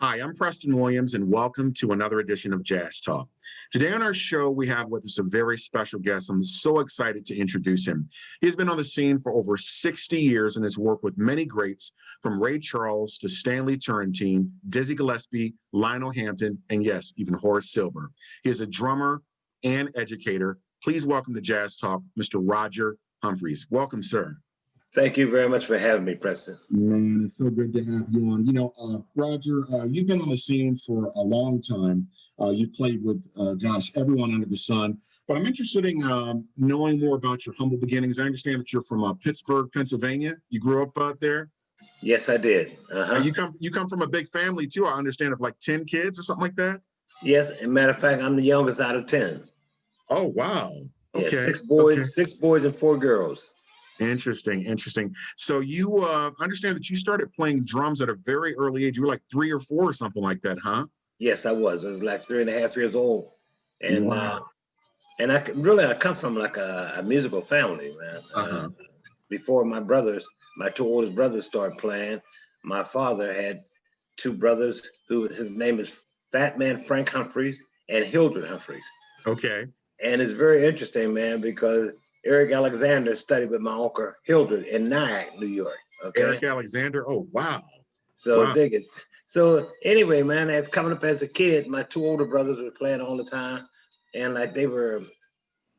Hi, I'm Preston Williams, and welcome to another edition of Jazz Talk. Today on our show, we have with us a very special guest. I'm so excited to introduce him. He's been on the scene for over 60 years and has worked with many greats from Ray Charles to Stanley Turner, Dizzy Gillespie, Lionel Hampton, and yes, even Horace Silver. He is a drummer and educator. Please welcome to Jazz Talk, Mr. Roger Humphries. Welcome, sir. Thank you very much for having me, Preston. Man, it's so good to have you on. Roger, you've been on the scene for a long time. You've played with, everyone under the sun. But I'm interested in knowing more about your humble beginnings. I understand that you're from Pittsburgh, Pennsylvania. You grew up there. Yes, I did. You come from a big family too. I understand, of like 10 kids or something like that. Yes, as a matter of fact, I'm the youngest out of 10. Oh wow. Yeah, Okay. six boys and 4 girls. Interesting. So you understand that you started playing drums at a very early age. You were like 3 or 4 or something like that, huh? Yes, I was. I was like 3.5 years old, and Wow. I come from like a musical family, man. Before my 2 oldest brothers started playing, my father had 2 brothers who his name is Fat Man Frank Humphries and Hildred Humphries. Okay. And it's very interesting, man, because Eric Alexander studied with my uncle Hildred in Nyack, New York. Okay. Eric Alexander. Oh, wow. So Wow. dig it. So anyway, man, as coming up as a kid, my 2 older brothers were playing all the time. And like they were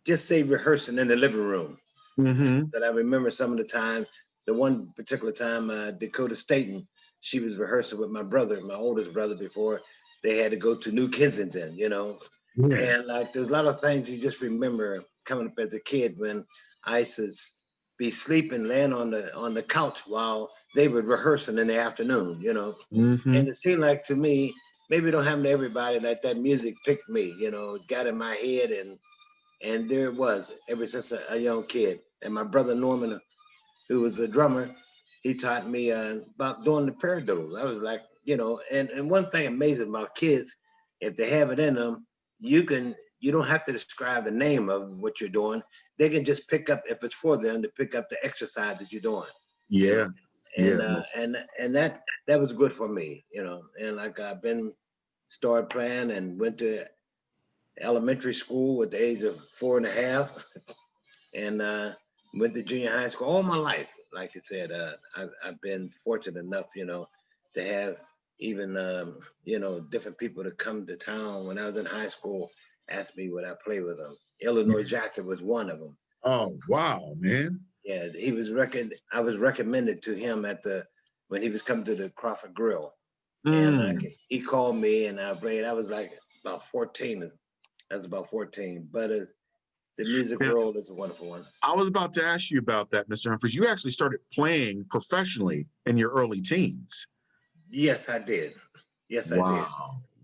just say rehearsing in the living room. Mm-hmm. That I remember some of the time. The one particular time, Dakota Staten, she was rehearsing with my brother, my oldest brother, before they had to go to New Kensington, Yeah. And like there's a lot of things you just remember coming up as a kid when I used to be sleeping, laying on the couch while they were rehearsing in the afternoon, Mm-hmm. And it seemed like to me, maybe it don't happen to everybody, like that music picked me, got in my head and there it was ever since a young kid. And my brother Norman, who was a drummer, he taught me about doing the paradiddles. I was like, and one thing amazing about kids, if they have it in them, you don't have to describe the name of what you're doing. They can just pick up, if it's for them, to pick up the exercise that you're doing. Yeah. And that was good for me, And like I've started playing and went to elementary school at the age of 4.5, and went to junior high school all my life. Like I said, I've been fortunate enough, to have even different people to come to town when I was in high school, ask me would I play with them. Illinois Jacket was one of them. Oh wow, man. Yeah, I was recommended to him when he was coming to the Crawford Grill, and he called me and I played. I was like about 14. I was about 14, but the music world is a wonderful one. I was about to ask you about that, Mr. Humphries. You actually started playing professionally in your early teens. Yes, I did. Yes, I did.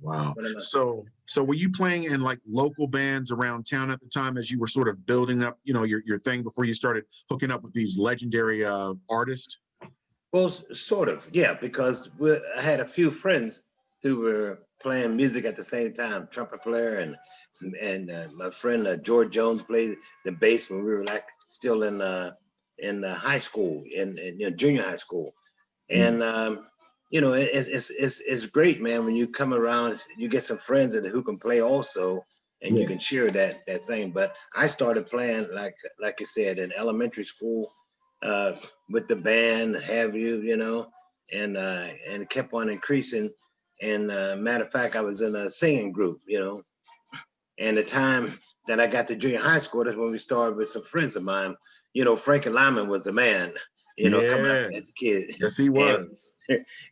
Wow. So were you playing in like local bands around town at the time as you were sort of building up, your thing before you started hooking up with these legendary artists? Well, sort of, yeah, because I had a few friends who were playing music at the same time, trumpet player and my friend George Jones played the bass when we were like still in high school, in junior high school, and it's great, man. When you come around, you get some friends who can play also, and you can share that thing. But I started playing like you said in elementary school with the band, and kept on increasing. And matter of fact, I was in a singing group, And the time that I got to junior high school, that's when we started with some friends of mine. Frankie Lyman was the man, coming up as a kid. Yes, he was.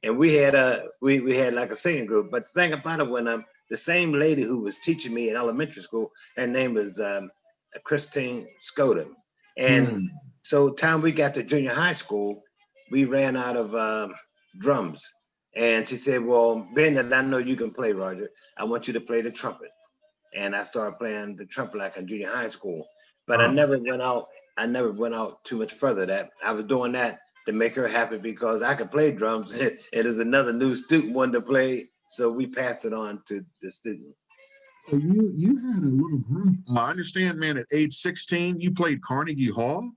And we had we had like a singing group. But the thing about it, when the same lady who was teaching me in elementary school, her name was Christine Skoda. And so time we got to junior high school, we ran out of drums. And she said, well, being that I know you can play, Roger, I want you to play the trumpet. And I started playing the trumpet like in junior high school. But I never went out. I never went out too much further. That I was doing that to make her happy because I could play drums. And there's another new student wanted to play, so we passed it on to the student. So you had a little group. I understand, man. At age 16, you played Carnegie Hall.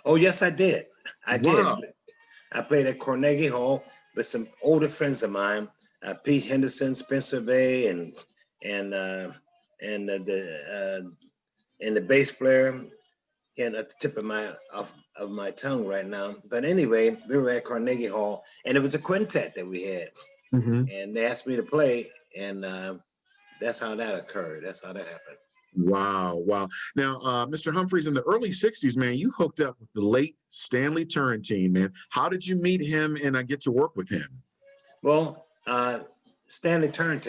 Oh yes, I did. I did. I played at Carnegie Hall with some older friends of mine. Pete Henderson, Spencer Bay, and the bass player. And at the tip of my tongue right now. But anyway, we were at Carnegie Hall, and it was a quintet that we had, and they asked me to play, and that's how that occurred. That's how that happened. Wow, wow. Now, Mr. Humphries, in the early 60s, man, you hooked up with the late Stanley Turner, man. How did you meet him and get to work with him? Well, Stanley Turner,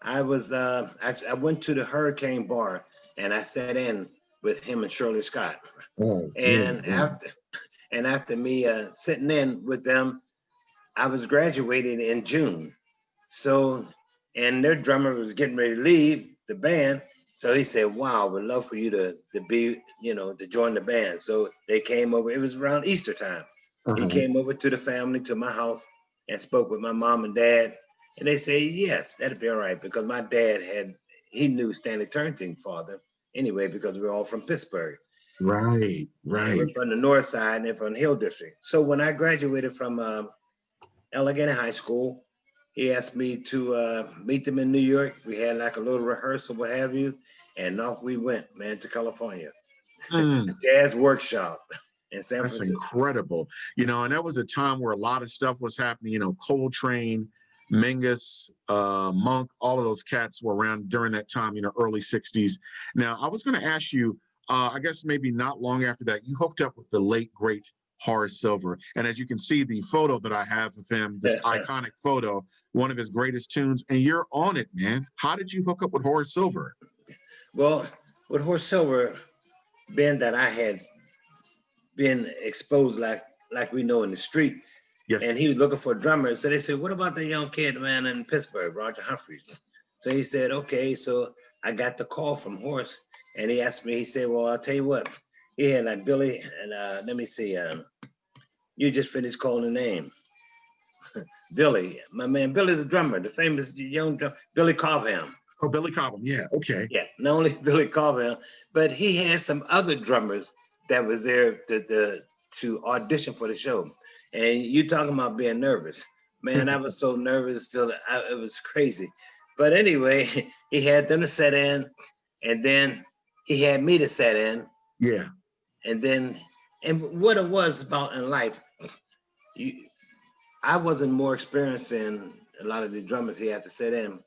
I went to the Hurricane Bar, and I sat in with him and Shirley Scott. Oh, And yeah. after me sitting in with them, I was graduating in June. So, and their drummer was getting ready to leave the band. So he said, "Wow, we'd love for you to be, to join the band." So they came over. It was around Easter time. He came over to the family, to my house, and spoke with my mom and dad. And they say, "Yes, that'd be all right," because my dad he knew Stanley Turner's father anyway, because we're all from Pittsburgh. Right, And we're right. from the north side and from the Hill District. So when I graduated from Allegheny High School, he asked me to meet them in New York. We had like a little rehearsal, what have you, and off we went, man, to California, to the jazz workshop in San That's Francisco. incredible. And that was a time where a lot of stuff was happening. Coltrane, Mingus, Monk, all of those cats were around during that time, early 60s. Now, I was going to ask you, I guess maybe not long after that, you hooked up with the late, great Horace Silver. And as you can see, the photo that I have of him, this iconic photo, one of his greatest tunes, and you're on it, man. How did you hook up with Horace Silver? Well, with Horace Silver, being that I had been exposed like we know in the street, Yes. and he was looking for a drummer. So they said, "What about the young kid, man, in Pittsburgh, Roger Humphries?" So he said, "Okay." So I got the call from Horace, and he asked me. He said, "Well, I'll tell you what." He had like Billy, and let me see. You just finished calling the name. Billy, my man, Billy the drummer, the famous young drummer, Billy Cobham. Oh, Billy Cobham. Yeah. Okay. Yeah, not only Billy Cobham, but he had some other drummers that was there to audition for the show. And you talking about being nervous. Man, I was so nervous till it was crazy. But anyway, he had them to set in, and then he had me to set in. Yeah. And what it was about in life, I wasn't more experienced than a lot of the drummers he had to set in,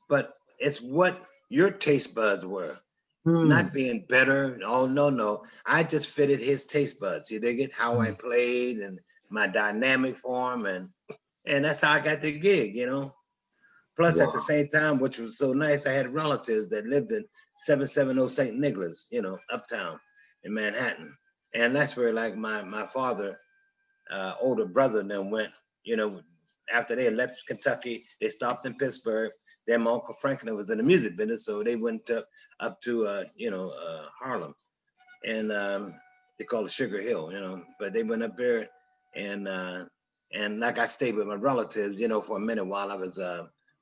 but it's what your taste buds were. Not being better. Oh, no. I just fitted his taste buds. You dig it? How I played and my dynamic form, and that's how I got the gig, Plus, at the same time, which was so nice, I had relatives that lived in 770 St. Nicholas, uptown in Manhattan. And that's where like my father, older brother then went, after they left Kentucky, they stopped in Pittsburgh. Then my Uncle Franklin was in the music business, so they went up to Harlem, and they call it Sugar Hill, but they went up there, and like I stayed with my relatives, for a minute while I was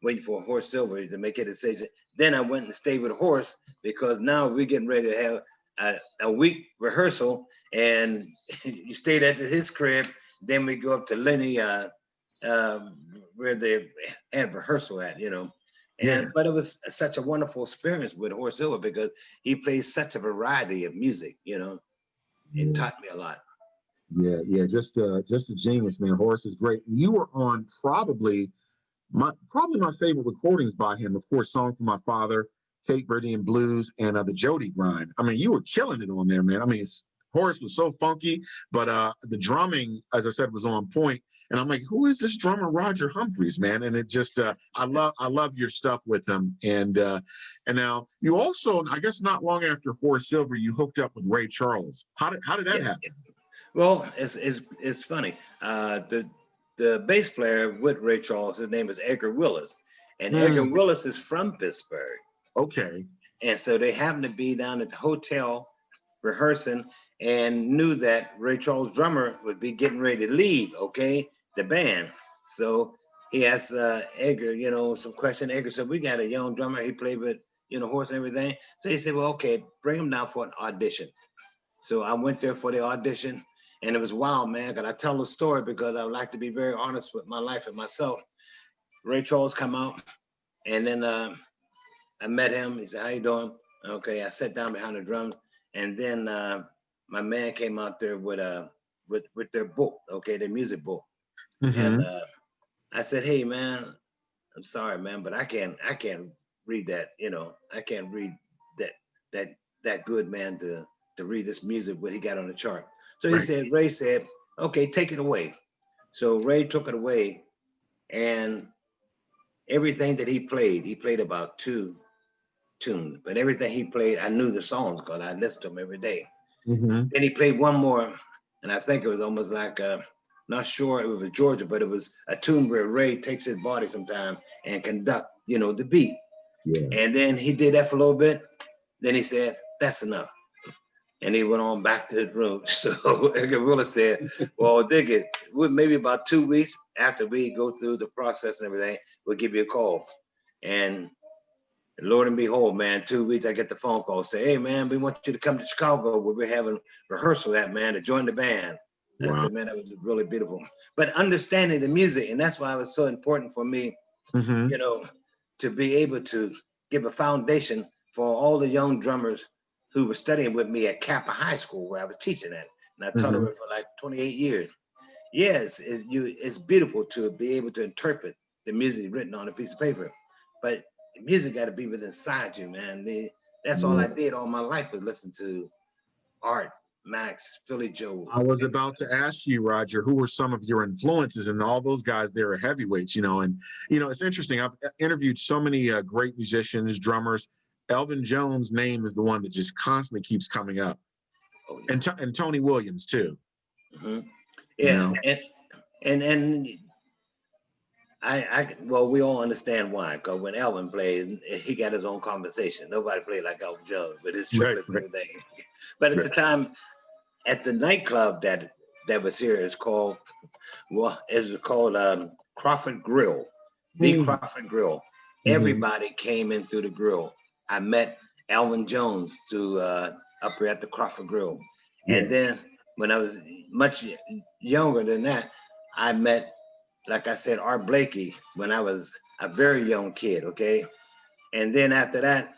waiting for Horace Silver to make a decision. Then I went and stayed with Horace because now we're getting ready to have a week rehearsal, and you stayed at his crib. Then we go up to Lenny, where they had rehearsal at, But it was such a wonderful experience with Horace Silver because he plays such a variety of music, It taught me a lot. Yeah, just a genius, man. Horace is great. You were on probably my favorite recordings by him. Of course, "Song for My Father," "Cape Verdean Blues," and the Jody Grind. I mean, you were killing it on there, man. I mean, Horace was so funky, but the drumming, as I said, was on point. And I'm like, who is this drummer, Roger Humphries, man? And it just, I love your stuff with him. And now you also, I guess, not long after Horace Silver, you hooked up with Ray Charles. How did that happen? Well, it's funny. The bass player with Ray Charles, his name is Edgar Willis, and Edgar Willis is from Pittsburgh. Okay. And so they happened to be down at the hotel rehearsing and knew that Ray Charles' drummer would be getting ready to leave, the band. So he asked Edgar, some question. Edgar said, "We got a young drummer. He played with, Horace and everything." So he said, "Well, okay, bring him down for an audition." So I went there for the audition, and it was wild, man. Because I tell the story because I would like to be very honest with my life and myself. Ray Charles come out, and then I met him. He said, "How you doing?" Okay, I sat down behind the drums, and then my man came out there with their book, okay, their music book, and Mm-hmm. I said, "Hey, man, I'm sorry, man, but I can't read that. I can't read that that that good, man, to read this music what he got on the chart." So he Right. said, Ray said, "Okay, take it away." So Ray took it away, and everything that he played about two tunes, but everything he played, I knew the songs because I listened to them every day. Mm-hmm. Then he played one more, and I think it was almost like not sure it was a Georgia, but it was a tune where Ray takes his body sometime and conduct, the beat. Yeah. And then he did that for a little bit. Then he said, "That's enough." And he went on back to his room. So Willa said, "Well, dig it. Maybe about 2 weeks after we go through the process and everything, we'll give you a call." And Lord and behold, man, 2 weeks I get the phone call, say, "Hey, man, we want you to come to Chicago where we're having rehearsal at, man, to join the band." I Wow. said, "Man, that was really beautiful." But understanding the music, and that's why it was so important for me, Mm-hmm. you know, to be able to give a foundation for all the young drummers who were studying with me at Kappa High School where I was teaching at. And I taught Mm-hmm. over for like 28 years. Yes, it's beautiful to be able to interpret the music written on a piece of paper, but the music got to be within inside you, man. That's all Yeah. I did all my life was listen to Art, Max, Philly Joe. I was about to ask you, Roger, who were some of your influences, and all those guys there are heavyweights, and it's interesting. I've interviewed so many great musicians, drummers. Elvin Jones' name is the one that just constantly keeps coming up, Oh and yeah. and Tony Williams too. Hmm. You Yeah, know, and well, we all understand why. Because when Elvin played, he got his own conversation. Nobody played like Elvin Jones with his right, triplets and right, everything. But at right. the time, at the nightclub that was here, it's called Crawford Grill, the Mm-hmm. Crawford Grill. Everybody came in through the grill. I met Elvin Jones through up here at the Crawford Grill, and Yeah. then when I was much younger than that, I met, like I said, Art Blakey when I was a very young kid. Okay, and then after that,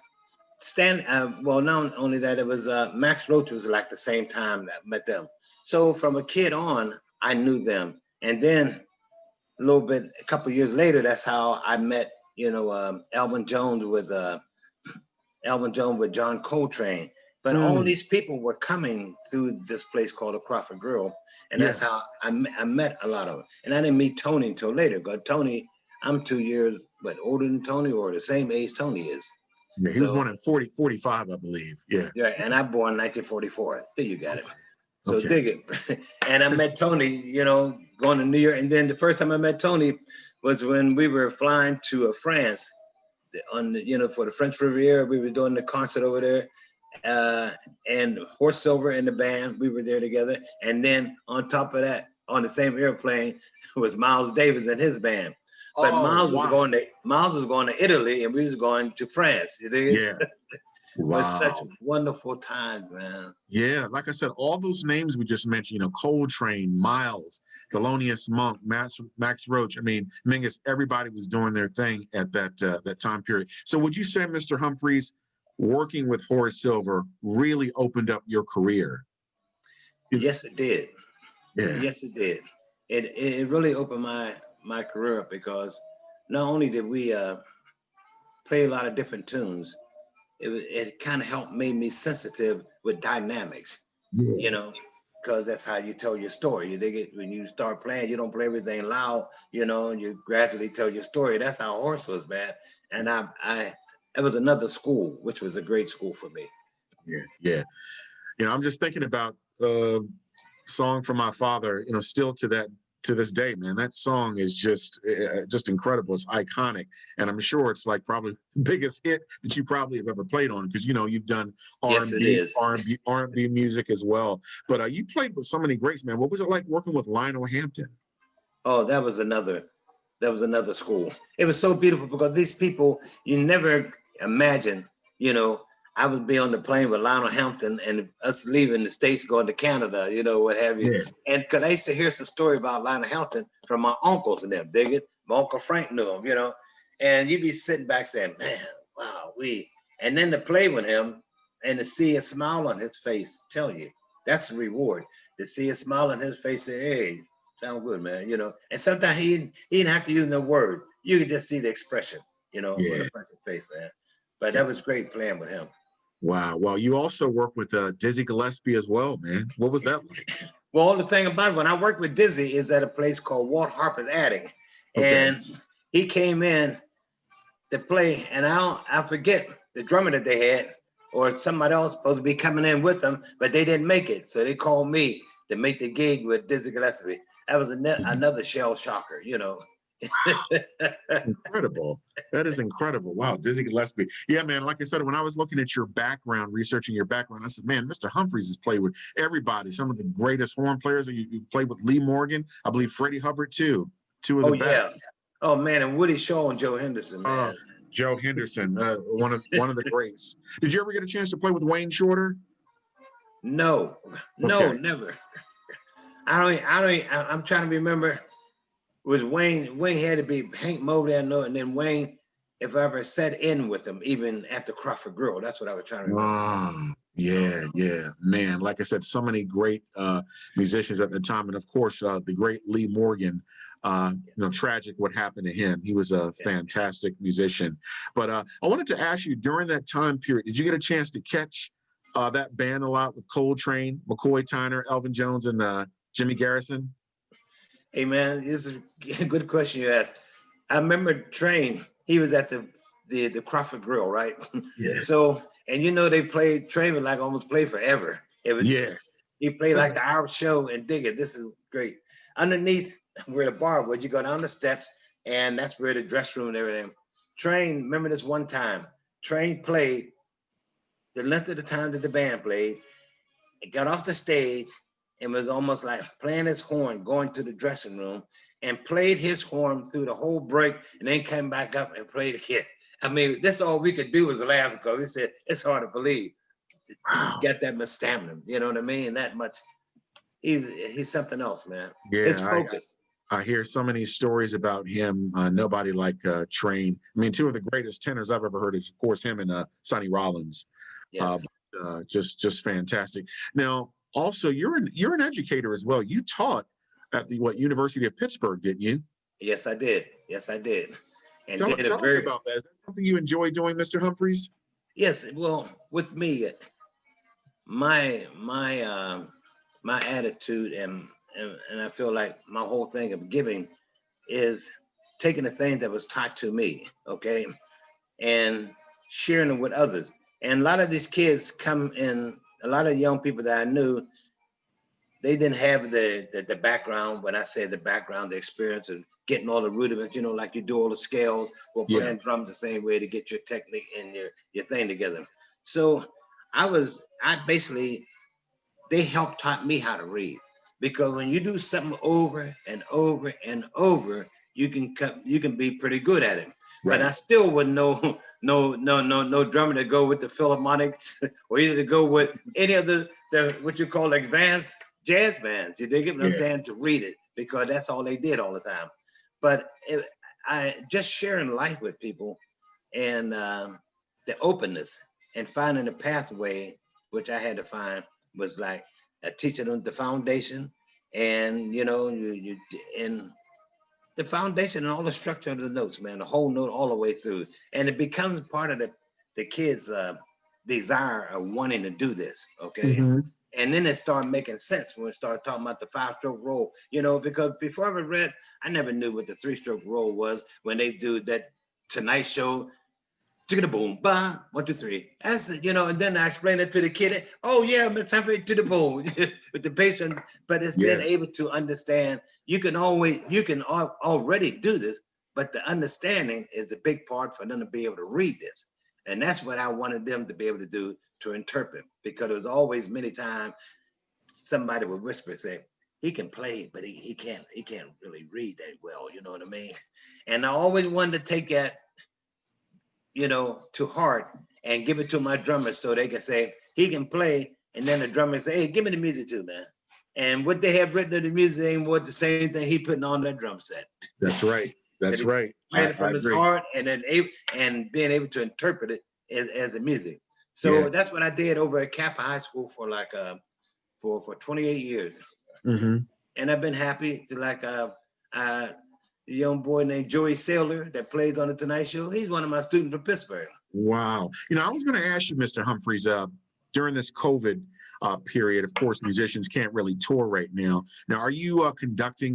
well, not only that, it was Max Roach was like the same time that I met them. So from a kid on, I knew them, and then a little bit, a couple years later, that's how I met, Elvin Jones with John Coltrane. But all Mm. these people were coming through this place called the Crawford Grill, and Yeah. that's how I met a lot of them. And I didn't meet Tony until later. Because Tony, I'm 2 years, but older than Tony, or the same age Tony is. Yeah. He was So born in 45, I believe. Yeah. yeah, and I born in 1944. There you got it. So Okay. dig it. And I met Tony, going to New York. And then the first time I met Tony was when we were flying to France for the French Riviera. We were doing the concert over there. Uh, and Horace Silver and the band, we were there together. And then on top of that, on the same airplane was Miles Davis and his band. But Oh, wow. Miles was going to Italy, and we was going to France. You dig it? Yeah. Was such Wow. wonderful times, man. Yeah, like I said, all those names we just mentioned, Coltrane, Miles, Thelonious Monk, Max Roach. I mean, Mingus, everybody was doing their thing at that time period. So would you say, Mr. Humphries, working with Horace Silver really opened up your career? Yes, it did. Yeah. Yes, it did. It really opened my career up because not only did we play a lot of different tunes, it kind of helped made me sensitive with dynamics, you Yeah. know, because that's how you tell your story. You dig it? When you start playing, you don't play everything loud, and you gradually tell your story. That's how Horse was, man. And it was another school, which was a great school for me. Yeah. Yeah. I'm just thinking about song from my father, still to this day, man. That song is just incredible. It's iconic, and I'm sure it's like probably the biggest hit that you probably have ever played on because you've done Yes, it R&B, is. R&B, R&B music as well. But you played with so many greats, man. What was it like working with Lionel Hampton? Oh, that was another school. It was so beautiful because these people you never imagine, I would be on the plane with Lionel Hampton and us leaving the States going to Canada, what have you. Yeah. And because I used to hear some story about Lionel Hampton from my uncles and them, dig it? My Uncle Frank knew him, and you'd be sitting back saying, man, wow, and then to play with him and to see a smile on his face, tell you, that's the reward. To see a smile on his face, say, hey, sound good, man, and sometimes he didn't have to use no word. You could just see the expression, on Yeah. the person's face, man. But that was great playing with him. Wow. Well, you also work with Dizzy Gillespie as well, man. What was that like? Well, the thing about it, when I worked with Dizzy is at a place called Walt Harper's Attic. Okay. And he came in to play, and I forget the drummer that they had, or somebody else supposed to be coming in with them, but they didn't make it. So they called me to make the gig with Dizzy Gillespie. That was another shell shocker, Incredible. That is incredible. Wow, Dizzy Gillespie. Yeah, man. Like I said, when I was looking at your background, researching your background, I said, man, Mr. Humphries has played with everybody. Some of the greatest horn players. You played with Lee Morgan, I believe Freddie Hubbard too. Two of the best. Oh man, and Woody Shaw and Joe Henderson, man. Joe Henderson, one of the greats. Did you ever get a chance to play with Wayne Shorter? No, never. I'm trying to remember. Was Wayne had to be Hank Mobley, I know, and then Wayne, if I ever sat in with him, even at the Crawford Grill. That's what I was trying to remember. Yeah, man. Like I said, so many great musicians at the time, and of course, the great Lee Morgan. Tragic what happened to him. He was a fantastic musician. But I wanted to ask you, during that time period, did you get a chance to catch that band a lot with Coltrane, McCoy Tyner, Elvin Jones, and Jimmy Garrison? Hey man, this is a good question you asked. I remember Train. He was at the Crawford Grill, right? Yeah. So, and they played Train would almost play forever. He played like the Irish Show and dig it. This is great. Underneath where the bar was, you go down the steps, and that's where the dress room and everything. Train, remember this one time, Train played the length of the time that the band played. It got off the stage and was almost like playing his horn, going to the dressing room, and played his horn through the whole break, and then came back up and played again. I mean, that's all we could do was laugh, because he said, it's hard to believe. He's got that much stamina, you know what I mean? That much. He's something else, man. Yeah, his focus. I hear so many stories about him. Nobody like Train. I mean, two of the greatest tenors I've ever heard is, of course, him and Sonny Rollins. Yes. Just fantastic. Now, also, you're an educator as well. You taught at the University of Pittsburgh, didn't you? Yes, I did. And tell us about that. Is that something you enjoy doing, Mr. Humphries? Yes. Well, with me, my attitude and I feel like my whole thing of giving is taking the thing that was taught to me, okay, and sharing them with others. And a lot of these kids come in, a lot of young people that I knew, they didn't have the background. When I say the background, the experience of getting all the rudiments, like you do all the scales or playing drums the same way to get your technique and your thing together. So they helped taught me how to read, because when you do something over and over and over, you can be pretty good at it. Right. But I still wouldn't know no drummer to go with the Philharmonics or either to go with any of the what you call advanced jazz bands. You dig it? What I'm saying? To read it, because that's all they did all the time. But I just sharing life with people, and the openness and finding a pathway, which I had to find, was like teaching them the foundation, and you and the foundation and all the structure of the notes, man, the whole note all the way through, and it becomes part of the kids' desire of wanting to do this, okay. Mm-hmm. And then it started making sense when we started talking about the 5-stroke roll, because before I read, I never knew what the 3-stroke roll was when they do that Tonight Show. To the boom, ba, 1, 2, 3. That's and then I explained it to the kid. Oh yeah, Miss Humphrey, to the boom with the patient. But it's been able to understand. You can already do this, but the understanding is a big part for them to be able to read this. And that's what I wanted them to be able to do, to interpret, because there was always many times somebody would whisper, say, he can play, but he can't really read that well. You know what I mean? And I always wanted to take that, to heart and give it to my drummers so they can say, he can play. And then the drummer say, hey, give me the music too, man. And what they have written in the music ain't what the same thing he putting on that drum set. That's right. That's right. Playing it I from his agree. heart, and then and being able to interpret it as the music. Yeah. So that's what I did over at Kappa High School for like for 28 years, Hmm. and I've been happy to the young boy named Joey Saylor that plays on the Tonight Show. He's one of my students from Pittsburgh. Wow. I was going to ask you, Mr. Humphries, during this COVID period, of course, musicians can't really tour right now. Now, are you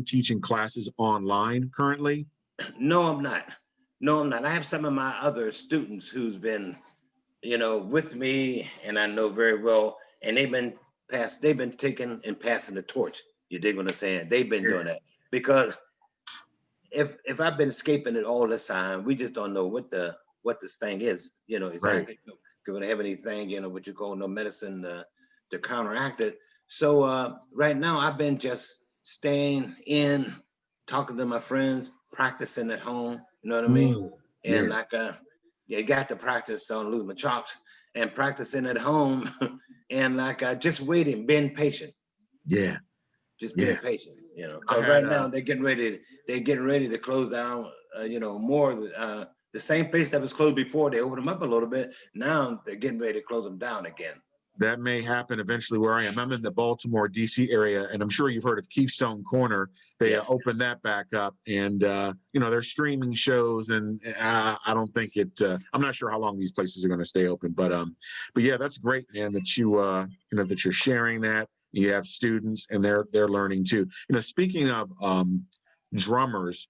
teaching classes online currently? No, I'm not. No, I'm not. I have some of my other students who's been, with me, and I know very well, and they've been taking and passing the torch. You dig what I'm saying? They've been Yeah. doing that because if I've been escaping it all this time, we just don't know what this thing is. Right. Exactly. We're gonna have anything, what you call no medicine to counteract it. So right now, I've been just staying in, talking to my friends, practicing at home. You know what I mean? Mm, And yeah. you got to practice on lose my chops and practicing at home, and just waiting, being patient, Yeah. just being Yeah. patient. I Because had right now they're getting ready to close down. More the same place that was closed before. They opened them up a little bit. Now they're getting ready to close them down again. that may happen eventually where I am. I'm in the Baltimore, D.C. area, and I'm sure you've heard of Keystone Corner. They Yes. opened that back up, and they're streaming shows, and I don't think it. I'm not sure how long these places are going to stay open, but yeah, that's great, man. That that you're sharing that. You have students, and they're learning too. Speaking of drummers.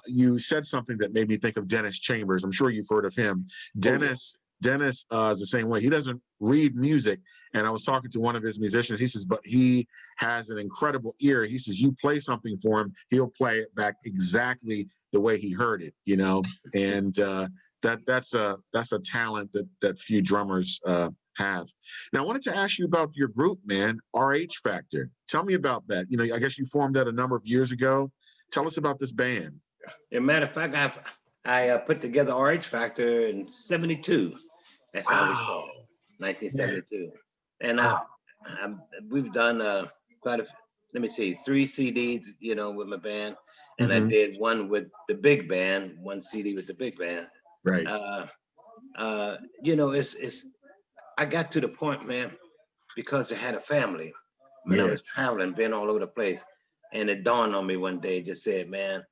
You said something that made me think of Dennis Chambers. I'm sure you've heard of him. Oh yeah. Dennis is the same way. He doesn't read music. And I was talking to one of his musicians. He says, but he has an incredible ear. He says, you play something for him, he'll play it back exactly the way he heard it, And that's a talent that few drummers have. Now, I wanted to ask you about your group, man, RH Factor. Tell me about that. I guess you formed that a number of years ago. Tell us about this band. As a matter of fact, I put together RH Factor in '72. That's how we Wow. started, Yeah. 1972. And Wow. we've done quite a, let me see, 3 CDs, with my band. And I Hmm. did one with the big band, 1 CD with the big band. Right. Uh, it's I got to the point, man, because I had a family when I Yeah. was traveling, being all over the place. And it dawned on me one day, just said, man,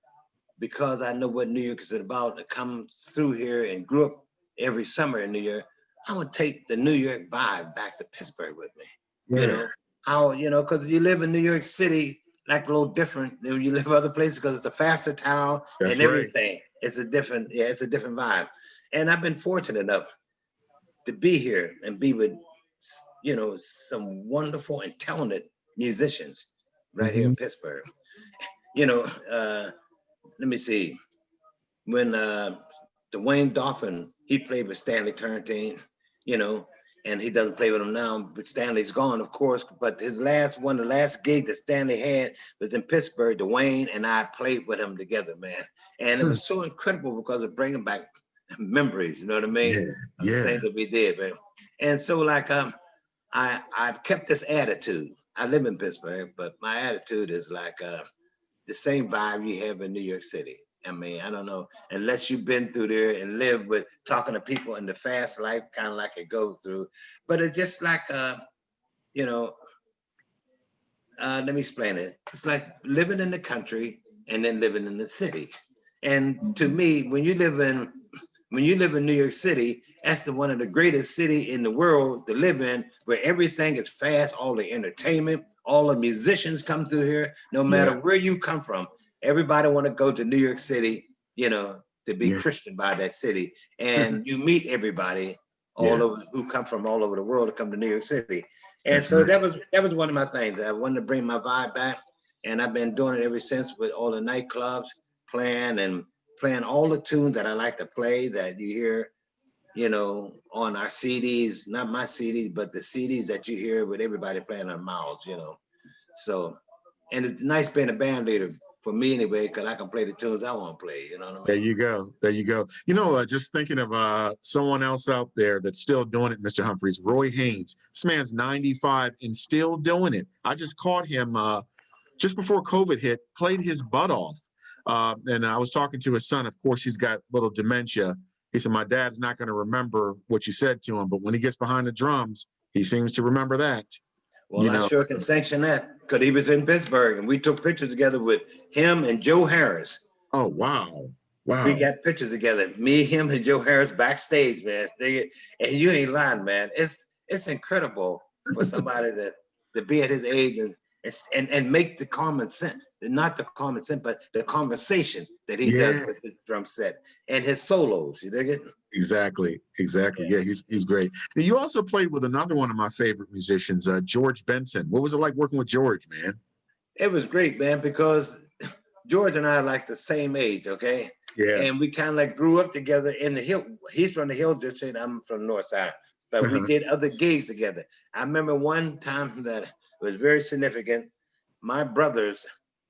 because I know what New York is about, to come through here and grew up every summer in New York, I'm gonna take the New York vibe back to Pittsburgh with me. You Yeah. know how because you live in New York City, like a little different than you live other places because it's a faster town and That's right. everything. It's a different, it's a different vibe. And I've been fortunate enough to be here and be with some wonderful and talented musicians right here Hmm. in Pittsburgh. You know, let me see. When the Wayne Dolphin, he played with Stanley Turner, you know, and he doesn't play with him now, but Stanley's gone, of course. But the last gig that Stanley had was in Pittsburgh. Dwayne and I played with him together, man. And it was so incredible because of bringing back memories, you know what I mean? Yeah. Of the Yeah. things that we did, man. And so I've kept this attitude. I live in Pittsburgh, but my attitude is the same vibe you have in New York City. I mean, I don't know, unless you've been through there and lived with talking to people in the fast life, kind of like it goes through. But it's just like, you know, let me explain it. It's like living in the country and then living in the city. And to me, when you live in New York City, that's one of the greatest city in the world to live in, where everything is fast, all the entertainment, all the musicians come through here, no matter Yeah. where you come from. Everybody want to go to New York City, to be Yeah. Christian by that city. And you meet everybody Yeah. all over who come from all over the world to come to New York City. And That's so right. that was one of my things. I wanted to bring my vibe back. And I've been doing it ever since with all the nightclubs, playing all the tunes that I like to play that you hear, on our CDs, not my CDs, but the CDs that you hear with everybody playing on mouths. So, and it's nice being a band leader for me anyway, because I can play the tunes I want to play. You know what I There mean? you go. There you go. Just thinking of someone else out there that's still doing it, Mr. Humphries, Roy Haynes. This man's 95 and still doing it. I just caught him just before COVID hit, played his butt off And I was talking to his son. Of course, he's got little dementia. He said, my dad's not going to remember what you said to him, but when he gets behind the drums, he seems to remember that. Well, I sure can sanction that, because he was in Pittsburgh and we took pictures together with him and Joe Harris. Oh, wow. Wow. We got pictures together, me, him, and Joe Harris backstage, man. And you ain't lying, man. It's incredible for somebody to be at his age and make the common sense, not the common sense, but the conversation that he does with his drum set and his solos. You dig it? Exactly. Yeah, he's great. Now, you also played with another one of my favorite musicians, George Benson. What was it like working with George, man? It was great, man, because George and I are like the same age, okay? Yeah. And we kind of like grew up together in the Hill. He's from the Hill District. I'm from the North Side. But we did other gigs together. I remember one time that was very significant. My brothers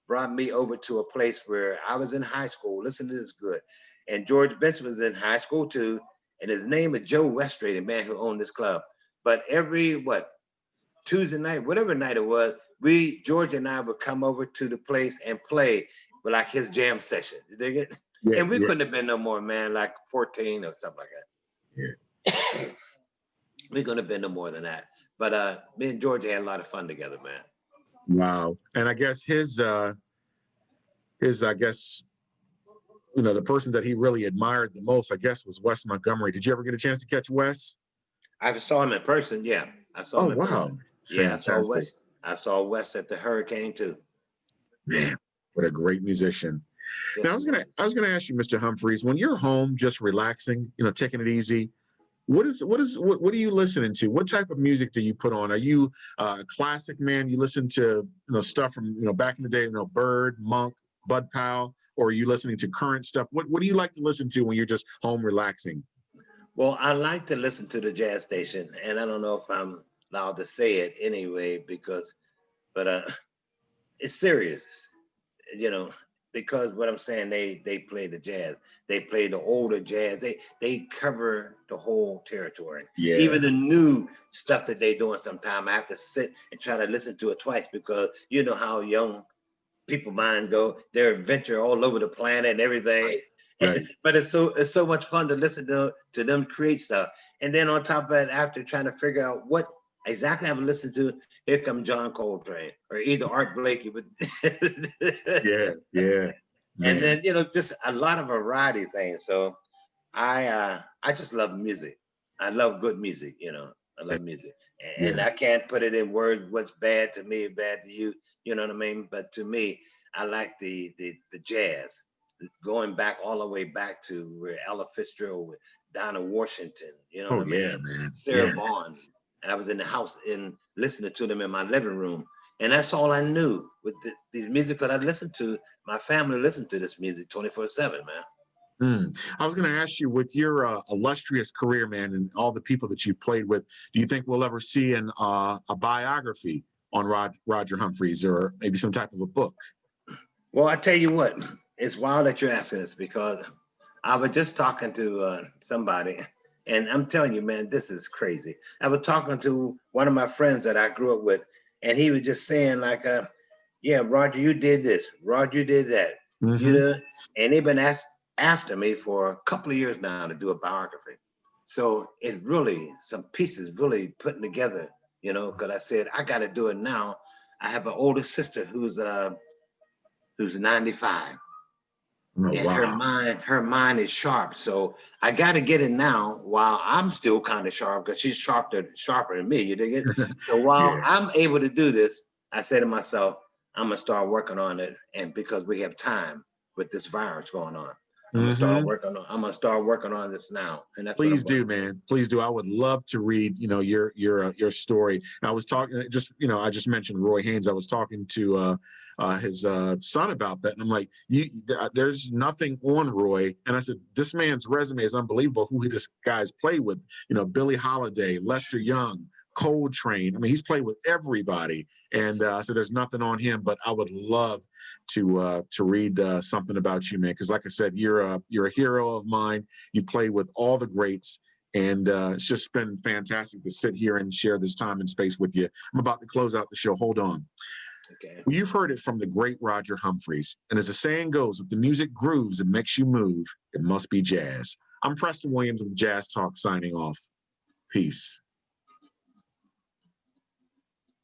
brought me over to a place where I was in high school. Listen to this good. And George Benson was in high school too. And his name is Joe Westrate, the man who owned this club. But every, Tuesday night, whatever night it was, George and I would come over to the place and play with like his jam session. You dig it? Yeah, and we couldn't have been no more, man, like 14 or something like that. Yeah. We couldn't have been no more than that. But me and George had a lot of fun together, man. Wow. And I guess the person that he really admired the most, I guess, was Wes Montgomery. Did you ever get a chance to catch Wes? I saw him in person. Yeah, I saw him in person. Yeah, fantastic. I saw Wes at the Hurricane too. Man, what a great musician. Yes, now I was gonna ask you, Mr. Humphries, when you're home just relaxing, taking it easy, what are you listening to? What type of music do you put on? Are you a classic man? You listen to stuff from back in the day, Bird, Monk, Bud Powell, or are you listening to current stuff? What do you like to listen to when you're just home relaxing? Well, I like to listen to the jazz station, and I don't know if I'm allowed to say it anyway, but it's serious, because what I'm saying, they play the jazz, they play the older jazz, they cover the whole territory. Yeah. Even the new stuff that they doing, sometime I have to sit and try to listen to it twice, because you know how young people mind go, their adventure all over the planet and everything. Right. But it's so much fun to listen to them create stuff. And then on top of that, after trying to figure out what exactly I've listened to, here comes John Coltrane or either Art Blakey. But yeah. And then just a lot of variety of things. So I just love music. I love good music. I love music, and I can't put it in words. What's bad to me, bad to you. You know what I mean? But to me, I like the jazz. Going back all the way back to where Ella Fitzgerald with Donna Washington, what I mean? Man. Sarah Vaughan. And I was in the house and listening to them in my living room. And that's all I knew with these music that I listened to. My family listened to this music 24/7, man. I was going to ask you, with your illustrious career, man, and all the people that you've played with, do you think we'll ever see a biography on Roger Humphries, or maybe some type of a book? Well, I tell you what, it's wild that you're asking this, because I was just talking to somebody, and I'm telling you, man, this is crazy. I was talking to one of my friends that I grew up with, and he was just saying like, yeah, Roger, you did this. Roger, you did that. Mm-hmm. And they've been after me for a couple of years now to do a biography. So it really, some pieces really putting together, because I said, I got to do it now. I have an older sister who's 95. Oh, and wow. her mind is sharp. So I got to get it now while I'm still kind of sharp, because she's sharper than me. You dig it? So while I'm able to do this, I say to myself, I'm going to start working on it. And because we have time with this virus going on, I'm going to start working on this now. And that's Please do, man. Please do. I would love to read, your story. And I was talking, I just mentioned Roy Haynes. I was talking to his son about that, and I'm like, there's nothing on Roy. And I said, this man's resume is unbelievable. Who this guy's played with, Billie Holiday, Lester Young, Coltrane. I mean, he's played with everybody. And I said, there's nothing on him, but I would love to read something about you, man. Because like I said, you're a hero of mine. You play with all the greats. And it's just been fantastic to sit here and share this time and space with you. I'm about to close out the show. Hold on. Okay. Well, you've heard it from the great Roger Humphries. And as the saying goes, if the music grooves and makes you move, it must be jazz. I'm Preston Williams with Jazz Talk signing off. Peace.